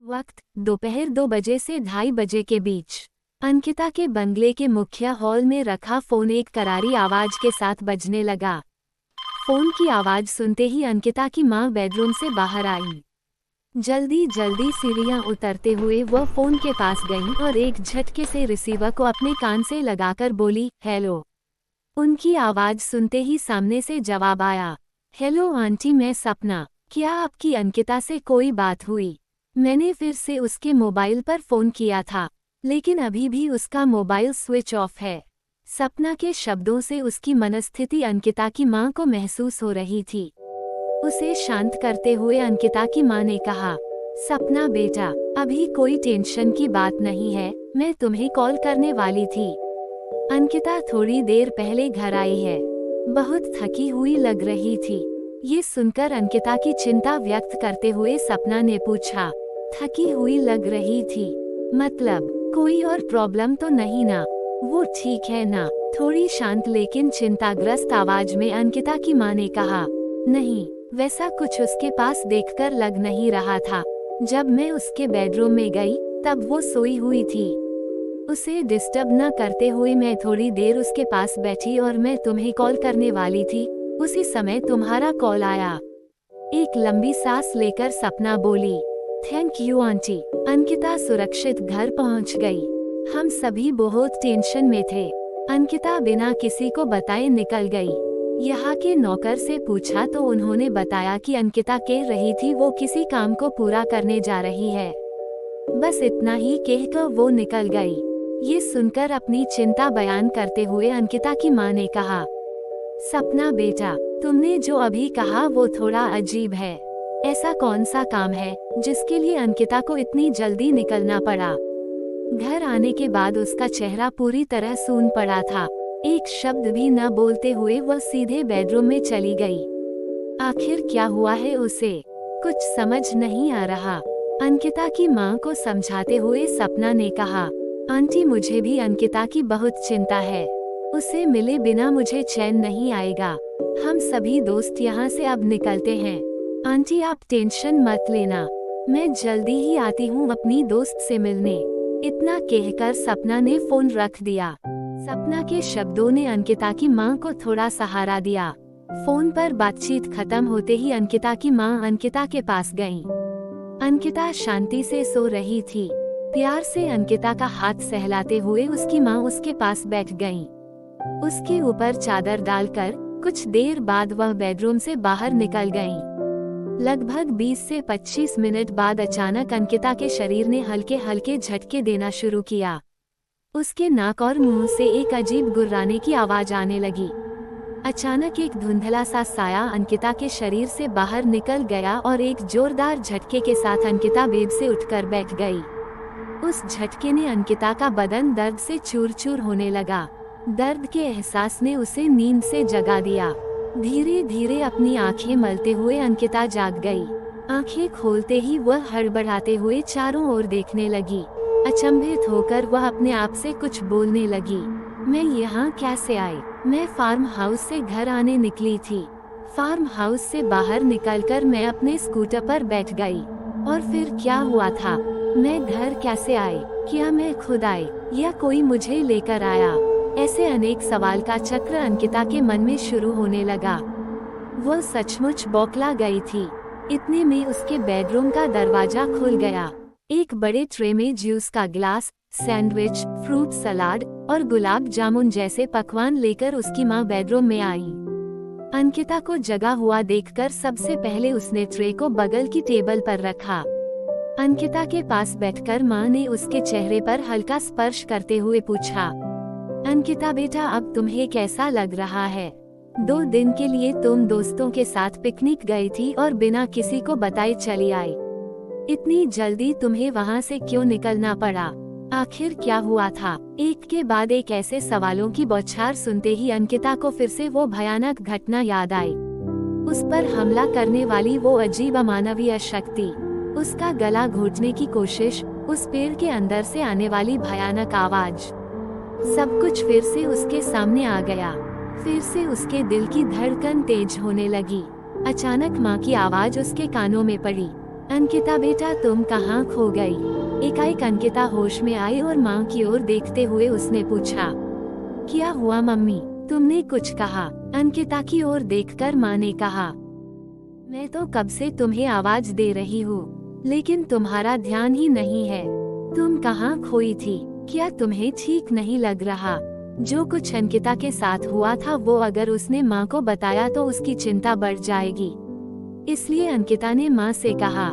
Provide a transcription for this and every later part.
वक्त दोपहर 2 बजे से 2:30 बजे के बीच। अंकिता के बंगले के मुख्य हॉल में रखा फोन एक करारी आवाज के साथ बजने लगा। फोन की आवाज सुनते ही अंकिता की मां बेडरूम से बाहर आई। जल्दी जल्दी सीढ़ियां उतरते हुए वह फोन के पास गई और एक झटके से रिसीवर को अपने कान से लगाकर बोली, हेलो। उनकी आवाज सुनते ही सामने से जवाब आया, हेलो आंटी, मैं सपना। क्या आपकी अंकिता से कोई बात हुई? मैंने फिर से उसके मोबाइल पर फोन किया था, लेकिन अभी भी उसका मोबाइल स्विच ऑफ है। सपना के शब्दों से उसकी मनस्थिति अंकिता की मां को महसूस हो रही थी। उसे शांत करते हुए अंकिता की मां ने कहा, सपना बेटा, अभी कोई टेंशन की बात नहीं है, मैं तुम्हें कॉल करने वाली थी। अंकिता थोड़ी देर पहले घर आई है, बहुत थकी हुई लग रही थी। ये सुनकर अंकिता की चिंता व्यक्त करते हुए सपना ने पूछा, थकी हुई लग रही थी मतलब कोई और प्रॉब्लम तो नहीं ना? वो ठीक है ना? थोड़ी शांत लेकिन चिंताग्रस्त आवाज में अंकिता की मां ने कहा, नहीं, वैसा कुछ उसके पास देखकर लग नहीं रहा था। जब मैं उसके बेडरूम में गई तब वो सोई हुई थी। उसे डिस्टर्ब न करते हुए मैं थोड़ी देर उसके पास बैठी और मैं तुम्हें कॉल करने वाली थी, उसी समय तुम्हारा कॉल आया। एक लंबी सांस लेकर सपना बोली, थैंक यू आंटी। अंकिता सुरक्षित घर पहुंच गई। हम सभी बहुत टेंशन में थे। अंकिता बिना किसी को बताए निकल गई। यहाँ के नौकर से पूछा तो उन्होंने बताया कि अंकिता कह रही थी वो किसी काम को पूरा करने जा रही है। बस इतना ही कहकर वो निकल गई। ये सुनकर अपनी चिंता बयान करते हुए अंकिता की मां ने कहा, सपना बेटा, तुमने जो अभी कहा वो थोड़ा अजीब है। ऐसा कौन सा काम है जिसके लिए अंकिता को इतनी जल्दी निकलना पड़ा? घर आने के बाद उसका चेहरा पूरी तरह सून पड़ा था। एक शब्द भी न बोलते हुए वह सीधे बेडरूम में चली गई। आखिर क्या हुआ है उसे कुछ समझ नहीं आ रहा। अंकिता की मां को समझाते हुए सपना ने कहा, आंटी, मुझे भी अंकिता की बहुत चिंता है। उसे मिले बिना मुझे चैन नहीं आएगा। हम सभी दोस्त यहाँ से अब निकलते हैं। आंटी, आप टेंशन मत लेना, मैं जल्दी ही आती हूँ अपनी दोस्त से मिलने। इतना कहकर सपना ने फोन रख दिया। सपना के शब्दों ने अंकिता की मां को थोड़ा सहारा दिया। फोन पर बातचीत खत्म होते ही अंकिता की मां अंकिता के पास गईं। अंकिता शांति से सो रही थी। प्यार से अंकिता का हाथ सहलाते हुए उसकी मां उसके पास बैठ गईं। उसके ऊपर चादर डालकर कुछ देर बाद वह बेडरूम से बाहर निकल गईं। लगभग 20 से 25 मिनट बाद अचानक अंकिता के शरीर ने हल्के हल्के झटके देना शुरू किया। उसके नाक और मुंह से एक अजीब गुर्राने की आवाज आने लगी। अचानक एक धुंधला सा साया अंकिता के शरीर से बाहर निकल गया और एक जोरदार झटके के साथ अंकिता बेड से उठकर बैठ गई। उस झटके ने अंकिता का बदन दर्द से चूर चूर होने लगा। दर्द के एहसास ने उसे नींद से जगा दिया। धीरे धीरे अपनी आंखें मलते हुए अंकिता जाग गई। आंखें खोलते ही वह हड़बड़ाते हुए चारों ओर देखने लगी। अचंभित होकर वह अपने आप से कुछ बोलने लगी, मैं यहाँ कैसे आई? मैं फार्म हाउस से घर आने निकली थी। फार्म हाउस से बाहर निकलकर मैं अपने स्कूटर पर बैठ गई। और फिर क्या हुआ था? मैं घर कैसे आई? क्या मैं खुद आई या कोई मुझे लेकर आया? ऐसे अनेक सवाल का चक्र अंकिता के मन में शुरू होने लगा। वह सचमुच बौखला गई थी। इतने में उसके बेडरूम का दरवाजा खुल गया। एक बड़े ट्रे में जूस का गिलास, सैंडविच, फ्रूट सलाद और गुलाब जामुन जैसे पकवान लेकर उसकी मां बेडरूम में आई। अंकिता को जगा हुआ देखकर सबसे पहले उसने ट्रे को बगल की टेबल पर रखा। अंकिता के पास बैठकर मां ने उसके चेहरे पर हल्का स्पर्श करते हुए पूछा, अंकिता बेटा, अब तुम्हें कैसा लग रहा है? 2 दिन के लिए तुम दोस्तों के साथ पिकनिक गई थी और बिना किसी को बताए चली आई। इतनी जल्दी तुम्हें वहाँ से क्यों निकलना पड़ा? आखिर क्या हुआ था? एक के बाद एक ऐसे सवालों की बौछार सुनते ही अंकिता को फिर से वो भयानक घटना याद आई। उस पर हमला करने वाली वो अजीब अमानवीय शक्ति, उसका गला घोटने की कोशिश, उस पेड़ के अंदर से आने वाली भयानक आवाज, सब कुछ फिर से उसके सामने आ गया। फिर से उसके दिल की धड़कन तेज होने लगी। अचानक माँ की आवाज उसके कानों में पड़ी, अंकिता बेटा तुम कहाँ खो गई? एकाएक अंकिता होश में आई और माँ की ओर देखते हुए उसने पूछा, क्या हुआ मम्मी, तुमने कुछ कहा? अंकिता की ओर देखकर माँ ने कहा, मैं तो कब से तुम्हें आवाज दे रही हूँ, लेकिन तुम्हारा ध्यान ही नहीं है। तुम कहाँ खोई थी? क्या तुम्हें ठीक नहीं लग रहा? जो कुछ अंकिता के साथ हुआ था वो अगर उसने माँ को बताया तो उसकी चिंता बढ़ जाएगी। इसलिए अंकिता ने माँ से कहा,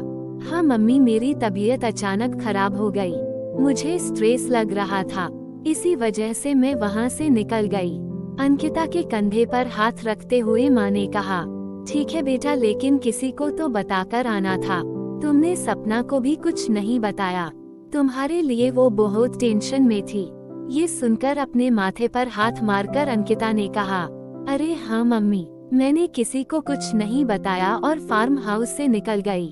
हाँ मम्मी, मेरी तबीयत अचानक खराब हो गई। मुझे स्ट्रेस लग रहा था, इसी वजह से मैं वहाँ से निकल गई। अंकिता के कंधे पर हाथ रखते हुए माँ ने कहा, ठीक है बेटा, लेकिन किसी को तो बताकर आना था। तुमने सपना को भी कुछ नहीं बताया। तुम्हारे लिए वो बहुत टेंशन में थी। ये सुनकर अपने माथे पर हाथ मारकर अंकिता ने कहा, अरे हाँ मम्मी, मैंने किसी को कुछ नहीं बताया और फार्म हाउस से निकल गई।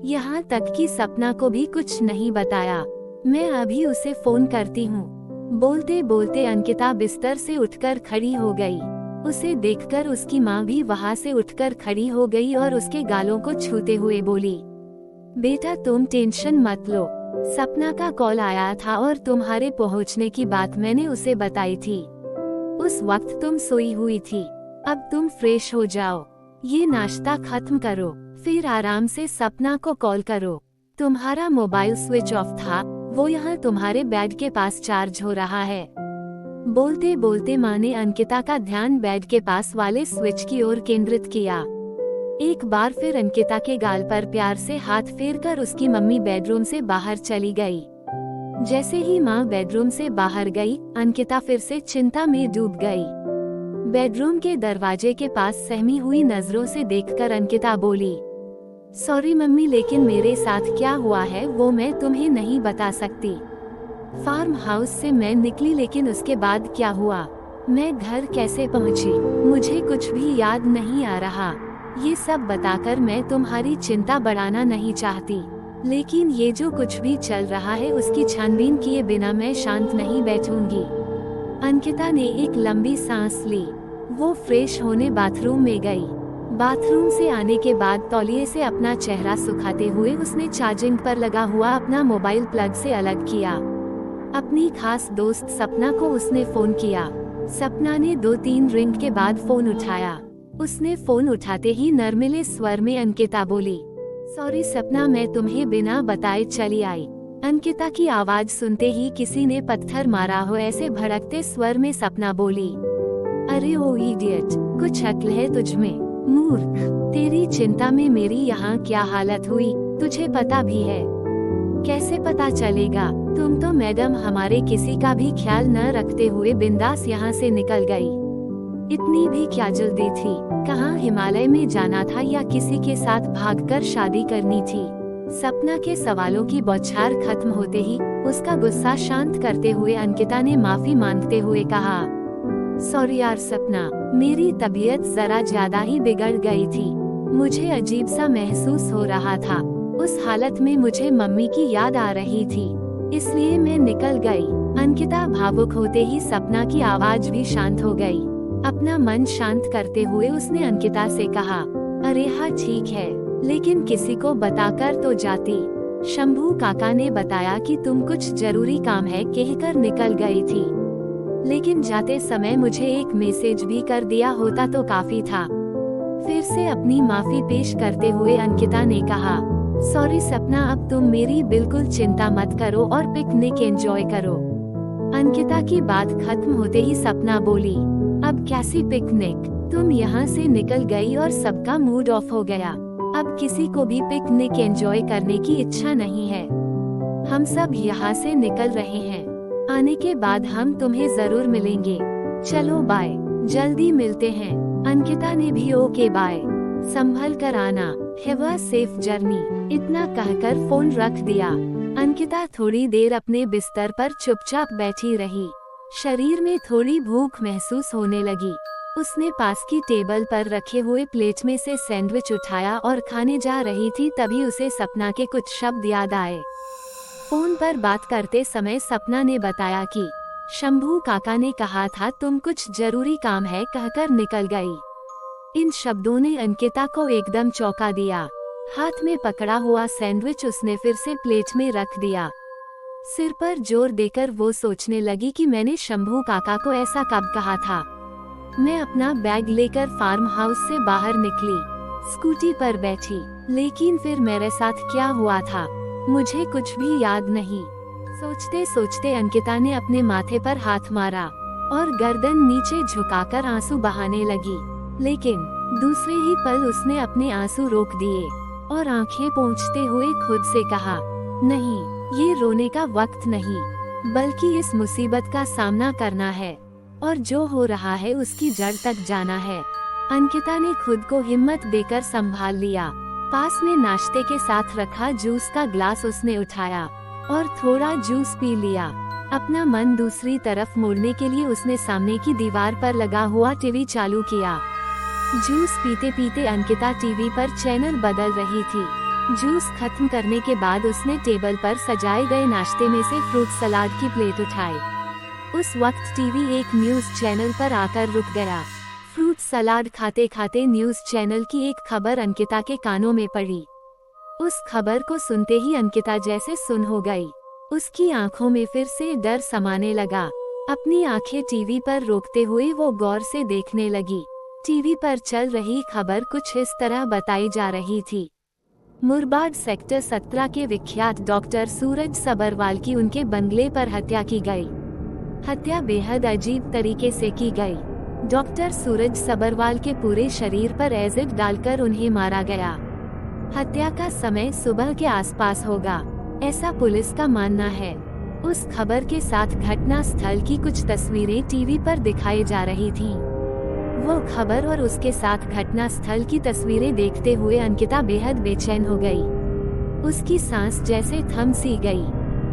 यहाँ तक कि सपना को भी कुछ नहीं बताया। मैं अभी उसे फोन करती हूँ। बोलते बोलते अंकिता बिस्तर से उठकर खड़ी हो गई। उसे देखकर उसकी माँ भी वहाँ से उठकर खड़ी हो गई और उसके गालों को छूते हुए बोली, बेटा तुम टेंशन मत लो, सपना का कॉल आया था और तुम्हारे पहुँचने की बात मैंने उसे बताई थी। उस वक्त तुम सोई हुई थी। अब तुम फ्रेश हो जाओ, ये नाश्ता खत्म करो, फिर आराम से सपना को कॉल करो। तुम्हारा मोबाइल स्विच ऑफ था, वो यहाँ तुम्हारे बेड के पास चार्ज हो रहा है। बोलते बोलते माँ ने अंकिता का ध्यान बेड के पास वाले स्विच की ओर केंद्रित किया। एक बार फिर अंकिता के गाल पर प्यार से हाथ फेरकर उसकी मम्मी बेडरूम से बाहर चली गई। जैसे ही माँ बेडरूम से बाहर गई, अंकिता फिर से चिंता में डूब गई। बेडरूम के दरवाजे के पास सहमी हुई नजरों से देखकर अंकिता बोली, सॉरी मम्मी, लेकिन मेरे साथ क्या हुआ है वो मैं तुम्हें नहीं बता सकती। फार्म हाउस से मैं निकली, लेकिन उसके बाद क्या हुआ, मैं घर कैसे पहुंची, मुझे कुछ भी याद नहीं आ रहा। ये सब बताकर मैं तुम्हारी चिंता बढ़ाना नहीं चाहती, लेकिन ये जो कुछ भी चल रहा है उसकी छानबीन किए बिना मैं शांत नहीं बैठूंगी। अंकिता ने एक लंबी सांस ली। वो फ्रेश होने बाथरूम में गई। बाथरूम से आने के बाद तौलिए से अपना चेहरा सुखाते हुए उसने चार्जिंग पर लगा हुआ अपना मोबाइल प्लग से अलग किया। अपनी खास दोस्त सपना को उसने फोन किया। सपना ने 2-3 रिंग के बाद फोन उठाया। उसने फोन उठाते ही नर्मिले स्वर में अंकिता बोली, सॉरी सपना, मैं तुम्हें बिना बताए चली आई। अंकिता की आवाज सुनते ही किसी ने पत्थर मारा हो ऐसे भड़कते स्वर में सपना बोली, अरे ओ इडियट, कुछ अक्ल है तुझमें? मूर्ख, तेरी चिंता में मेरी यहाँ क्या हालत हुई तुझे पता भी है? कैसे पता चलेगा? तुम तो मैडम हमारे किसी का भी ख्याल न रखते हुए बिंदास यहाँ से निकल गई। इतनी भी क्या जल्दी थी? कहाँ हिमालय में जाना था या किसी के साथ भागकर शादी करनी थी? सपना के सवालों की बौछार खत्म होते ही उसका गुस्सा शांत करते हुए अंकिता ने माफी मांगते हुए कहा, सॉरी यार सपना, मेरी तबीयत जरा ज्यादा ही बिगड़ गई थी। मुझे अजीब सा महसूस हो रहा था। उस हालत में मुझे मम्मी की याद आ रही थी, इसलिए मैं निकल गई। अंकिता भावुक होते ही सपना की आवाज भी शांत हो गई। अपना मन शांत करते हुए उसने अंकिता से कहा, अरे हाँ ठीक है, लेकिन किसी को बताकर तो जाती। शंभू काका ने बताया कि तुम कुछ जरूरी काम है कहकर निकल गई थी, लेकिन जाते समय मुझे एक मैसेज भी कर दिया होता तो काफी था। फिर से अपनी माफी पेश करते हुए अंकिता ने कहा, सॉरी सपना, अब तुम मेरी बिल्कुल चिंता मत करो और पिकनिक एंजॉय करो। अंकिता की बात खत्म होते ही सपना बोली, अब कैसी पिकनिक? तुम यहाँ से निकल गई और सबका मूड ऑफ हो गया। अब किसी को भी पिकनिक एंजॉय करने की इच्छा नहीं है। हम सब यहाँ से निकल रहे हैं। आने के बाद हम तुम्हें जरूर मिलेंगे। चलो बाय, जल्दी मिलते हैं। अंकिता ने भी ओके बाय, संभल कर आना, हैव अ सेफ जर्नी, इतना कहकर फोन रख दिया। अंकिता थोड़ी देर अपने बिस्तर पर चुपचाप बैठी रही। शरीर में थोड़ी भूख महसूस होने लगी। उसने पास की टेबल पर रखे हुए प्लेट में से सैंडविच उठाया और खाने जा रही थी, तभी उसे सपना के कुछ शब्द याद आए। फोन पर बात करते समय सपना ने बताया कि शंभू काका ने कहा था तुम कुछ जरूरी काम है कहकर निकल गई। इन शब्दों ने अंकिता को एकदम चौंका दिया। हाथ में पकड़ा हुआ सैंडविच उसने फिर से प्लेट में रख दिया। सिर पर जोर देकर वो सोचने लगी कि मैंने शंभू काका को ऐसा कब कहा था। मैं अपना बैग लेकर फार्म हाउस से बाहर निकली, स्कूटी पर बैठी, लेकिन फिर मेरे साथ क्या हुआ था मुझे कुछ भी याद नहीं। सोचते सोचते अंकिता ने अपने माथे पर हाथ मारा और गर्दन नीचे झुकाकर आंसू बहाने लगी, लेकिन दूसरे ही पल उसने अपने आंसू रोक दिए और आंखें पोंछते हुए खुद से कहा, नहीं, ये रोने का वक्त नहीं, बल्कि इस मुसीबत का सामना करना है और जो हो रहा है उसकी जड़ तक जाना है। अंकिता ने खुद को हिम्मत देकर संभाल लिया। पास में नाश्ते के साथ रखा जूस का ग्लास उसने उठाया और थोड़ा जूस पी लिया। अपना मन दूसरी तरफ मोड़ने के लिए उसने सामने की दीवार पर लगा हुआ टीवी चालू किया। जूस पीते पीते अंकिता टीवी पर चैनल बदल रही थी। जूस खत्म करने के बाद उसने टेबल पर सजाए गए नाश्ते में से फ्रूट सलाद की प्लेट उठाई। उस वक्त टीवी एक न्यूज चैनल पर आकर रुक गया। फ्रूट सलाद खाते खाते न्यूज चैनल की एक खबर अंकिता के कानों में पड़ी। उस खबर को सुनते ही अंकिता जैसे सुन हो गई। उसकी आंखों में फिर से डर समाने लगा। अपनी आंखें टीवी पर रोकते हुए वो गौर से देखने लगी। टीवी पर चल रही खबर कुछ इस तरह बताई जा रही थी। मुरबाड सेक्टर 17 के विख्यात डॉक्टर सूरज सबरवाल की उनके बंगले पर हत्या की गई। हत्या बेहद अजीब तरीके से की गई। डॉक्टर सूरज सबरवाल के पूरे शरीर पर एसिड डालकर उन्हें मारा गया। हत्या का समय सुबह के आसपास होगा, ऐसा पुलिस का मानना है। उस खबर के साथ घटना स्थल की कुछ तस्वीरें टीवी पर दिखाई जा रही थीं। वो खबर और उसके साथ घटना स्थल की तस्वीरें देखते हुए अंकिता बेहद बेचैन हो गई। उसकी सांस जैसे थम सी गई।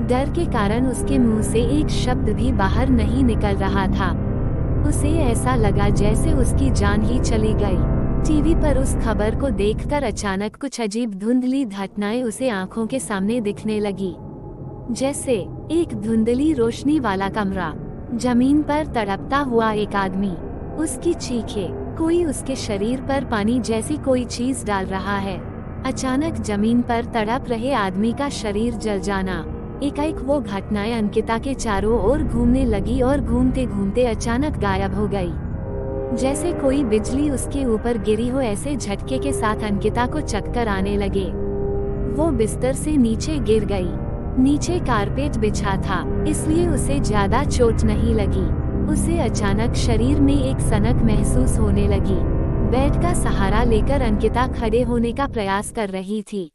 डर के कारण उसके मुंह से एक शब्द भी बाहर नहीं निकल रहा था। उसे ऐसा लगा जैसे उसकी जान ही चली गई। टीवी पर उस खबर को देखकर अचानक कुछ अजीब धुंधली घटनाएं उसे आंखों के सामने दिखने लगी। जैसे एक धुंधली रोशनी वाला कमरा, जमीन पर तड़पता हुआ एक आदमी, उसकी चीखें, कोई उसके शरीर पर पानी जैसी कोई चीज डाल रहा है। अचानक जमीन पर तड़प रहे आदमी का शरीर जल जाना। एकाएक वो घटनाएं अंकिता के चारों ओर घूमने लगी और घूमते घूमते अचानक गायब हो गई। जैसे कोई बिजली उसके ऊपर गिरी हो, ऐसे झटके के साथ अंकिता को चक्कर आने लगे। वो बिस्तर से नीचे गिर गई। नीचे कारपेट बिछा था, इसलिए उसे ज्यादा चोट नहीं लगी। उसे अचानक शरीर में एक सनक महसूस होने लगी। बेड का सहारा लेकर अंकिता खड़े होने का प्रयास कर रही थी।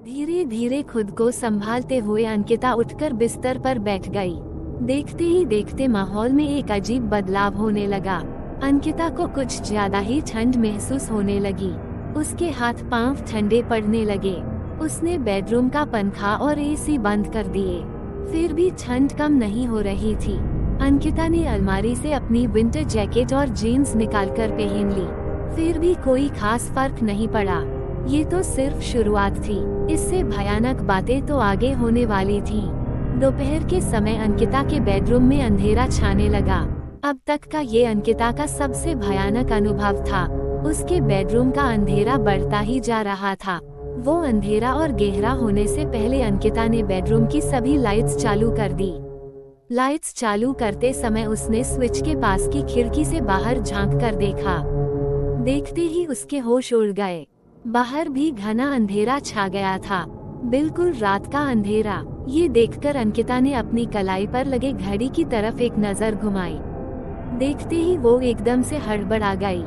धीरे धीरे खुद को संभालते हुए अंकिता उठकर बिस्तर पर बैठ गई। देखते ही देखते माहौल में एक अजीब बदलाव होने लगा। अंकिता को कुछ ज्यादा ही ठंड महसूस होने लगी। उसके हाथ पांव ठंडे पड़ने लगे। उसने बेडरूम का पंखा और एसी बंद कर दिए, फिर भी ठंड कम नहीं हो रही थी। अंकिता ने अलमारी से अपनी विंटर जैकेट और जीन्स निकालकर पहन ली, फिर भी कोई खास फर्क नहीं पड़ा। ये तो सिर्फ शुरुआत थी, इससे भयानक बातें तो आगे होने वाली थीं। दोपहर के समय अंकिता के बेडरूम में अंधेरा छाने लगा। अब तक का ये अंकिता का सबसे भयानक अनुभव था। उसके बेडरूम का अंधेरा बढ़ता ही जा रहा था। वो अंधेरा और गहरा होने से पहले अंकिता ने बेडरूम की सभी लाइट्स चालू कर दी। लाइट्स चालू करते समय उसने स्विच के पास की खिड़की से बाहर झांक कर देखा। देखते ही उसके होश उड़ गए। बाहर भी घना अंधेरा छा गया था, बिल्कुल रात का अंधेरा। ये देखकर अंकिता ने अपनी कलाई पर लगे घड़ी की तरफ एक नजर घुमाई। देखते ही वो एकदम से हड़बड़ा गई,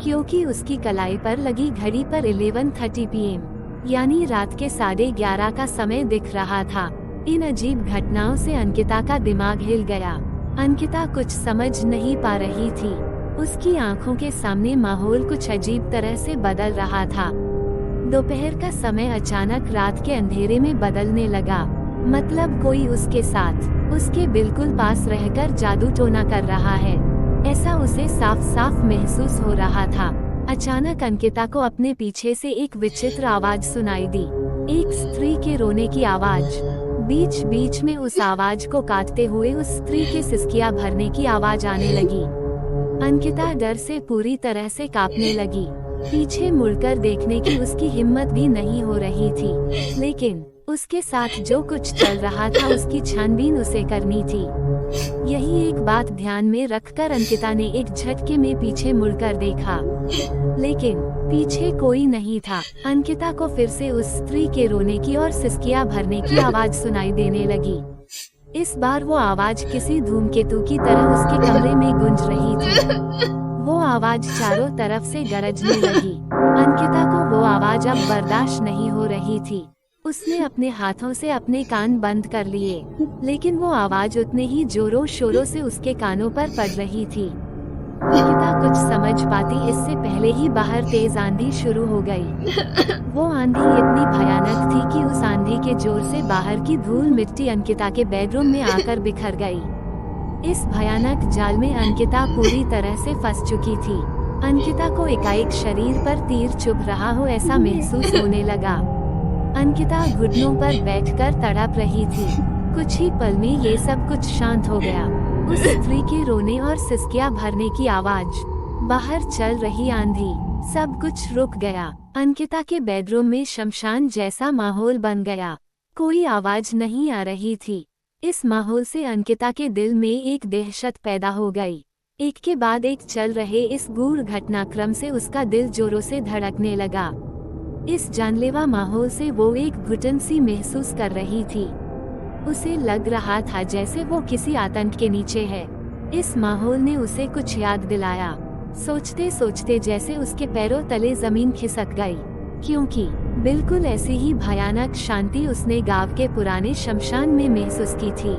क्योंकि उसकी कलाई पर लगी घड़ी पर 11:30 PM यानी रात के 11:30 का समय दिख रहा था। इन अजीब घटनाओं से अंकिता का दिमाग हिल गया। अंकिता कुछ समझ नहीं पा रही थी। उसकी आंखों के सामने माहौल कुछ अजीब तरह से बदल रहा था। दोपहर का समय अचानक रात के अंधेरे में बदलने लगा। मतलब कोई उसके साथ, उसके बिल्कुल पास रहकर जादू टोना कर रहा है, ऐसा उसे साफ साफ महसूस हो रहा था। अचानक अंकिता को अपने पीछे से एक विचित्र आवाज सुनाई दी, एक स्त्री के रोने की आवाज। बीच बीच में उस आवाज को काटते हुए उस स्त्री के सिसकियां भरने की आवाज आने लगी। अंकिता डर से पूरी तरह से कांपने लगी। पीछे मुड़कर देखने की उसकी हिम्मत भी नहीं हो रही थी, लेकिन उसके साथ जो कुछ चल रहा था उसकी छानबीन उसे करनी थी। यही एक बात ध्यान में रखकर अंकिता ने एक झटके में पीछे मुड़कर देखा, लेकिन पीछे कोई नहीं था। अंकिता को फिर से उस स्त्री के रोने की और सिसकियां भरने की आवाज सुनाई देने लगी। इस बार वो आवाज किसी धूमकेतु की तरह उसके कमरे में गूंज रही थी। वो आवाज चारों तरफ से गरजने लगी। अंकिता को वो आवाज अब बर्दाश्त नहीं हो रही थी। उसने अपने हाथों से अपने कान बंद कर लिए, लेकिन वो आवाज उतने ही जोरों शोरों से उसके कानों पर पड़ रही थी। अंकिता कुछ समझ पाती इससे पहले ही बाहर तेज आंधी शुरू हो गई। वो आंधी इतनी भयानक थी कि उस आंधी के जोर से बाहर की धूल मिट्टी अंकिता के बेडरूम में आकर बिखर गई। इस भयानक जाल में अंकिता पूरी तरह से फंस चुकी थी। अंकिता को एकाएक शरीर पर तीर चुभ रहा हो ऐसा महसूस होने लगा। अंकिता घुटनों पर बैठकर तड़प रही थी। कुछ ही पल में ये सब कुछ शांत हो गया। उस स्त्री के रोने और सिसकियां भरने की आवाज, बाहर चल रही आंधी, सब कुछ रुक गया। अंकिता के बेडरूम में शमशान जैसा माहौल बन गया। कोई आवाज नहीं आ रही थी। इस माहौल से अंकिता के दिल में एक दहशत पैदा हो गई। एक के बाद एक चल रहे इस गूढ़ घटनाक्रम से उसका दिल जोरों से धड़कने लगा। इस जानलेवा माहौल से वो एक घुटन सी महसूस कर रही थी। उसे लग रहा था जैसे वो किसी आतंक के नीचे है। इस माहौल ने उसे कुछ याद दिलाया। सोचते सोचते जैसे उसके पैरों तले जमीन खिसक गई, क्योंकि बिल्कुल ऐसी ही भयानक शांति उसने गांव के पुराने शमशान में महसूस की थी,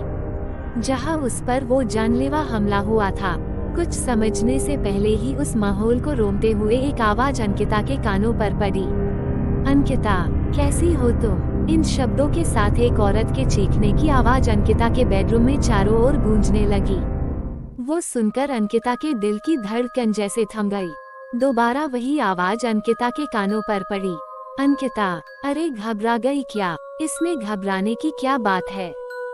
जहां उस पर वो जानलेवा हमला हुआ था। कुछ समझने से पहले ही उस माहौल को रोमते हुए एक आवाज अंकिता के कानों पर पड़ी। अंकिता, कैसी हो तुम? इन शब्दों के साथ एक औरत के चीखने की आवाज अंकिता के बेडरूम में चारों ओर गूंजने लगी। वो सुनकर अंकिता के दिल की धड़कन जैसे थम गई। दोबारा वही आवाज अंकिता के कानों पर पड़ी। अंकिता, अरे घबरा गई क्या? इसमें घबराने की क्या बात है?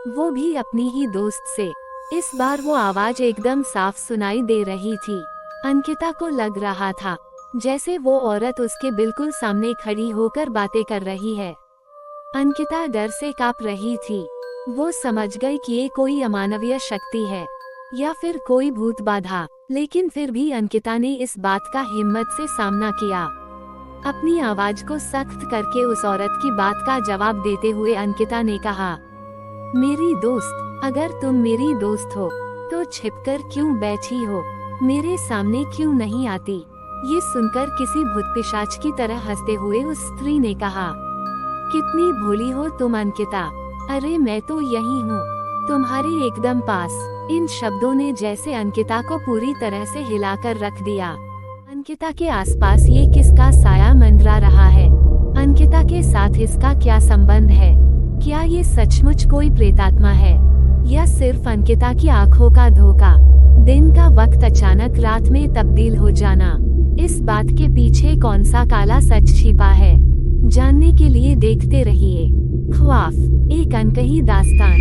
वो भी अपनी ही दोस्त से। इस बार वो आवाज एकदम साफ सुनाई दे रही थी। अंकिता को लग रहा था जैसे वो औरत उसके बिल्कुल सामने खड़ी होकर बातें कर रही है। अंकिता डर से कांप रही थी। वो समझ गई कि ये कोई अमानवीय शक्ति है या फिर कोई भूत बाधा, लेकिन फिर भी अंकिता ने इस बात का हिम्मत से सामना किया। अपनी आवाज को सख्त करके उस औरत की बात का जवाब देते हुए अंकिता ने कहा, मेरी दोस्त, अगर तुम मेरी दोस्त हो तो छिपकर क्यों बैठी हो? मेरे सामने क्यों नहीं आती? ये सुनकर किसी भूत पिशाच की तरह हंसते हुए उस स्त्री ने कहा, कितनी भोली हो तुम अंकिता। अरे मैं तो यही हूँ, तुम्हारे एकदम पास। इन शब्दों ने जैसे अंकिता को पूरी तरह से हिलाकर रख दिया। अंकिता के आसपास ये किसका साया मंडरा रहा है? अंकिता के साथ इसका क्या संबंध है? क्या ये सचमुच कोई प्रेतात्मा है या सिर्फ अंकिता की आंखों का धोखा? दिन का वक्त अचानक रात में तब्दील हो जाना, इस बात के पीछे कौन सा काला सच छिपा है? जानने के लिए देखते रहिए ख्वाफ, एक अनकही दास्तान।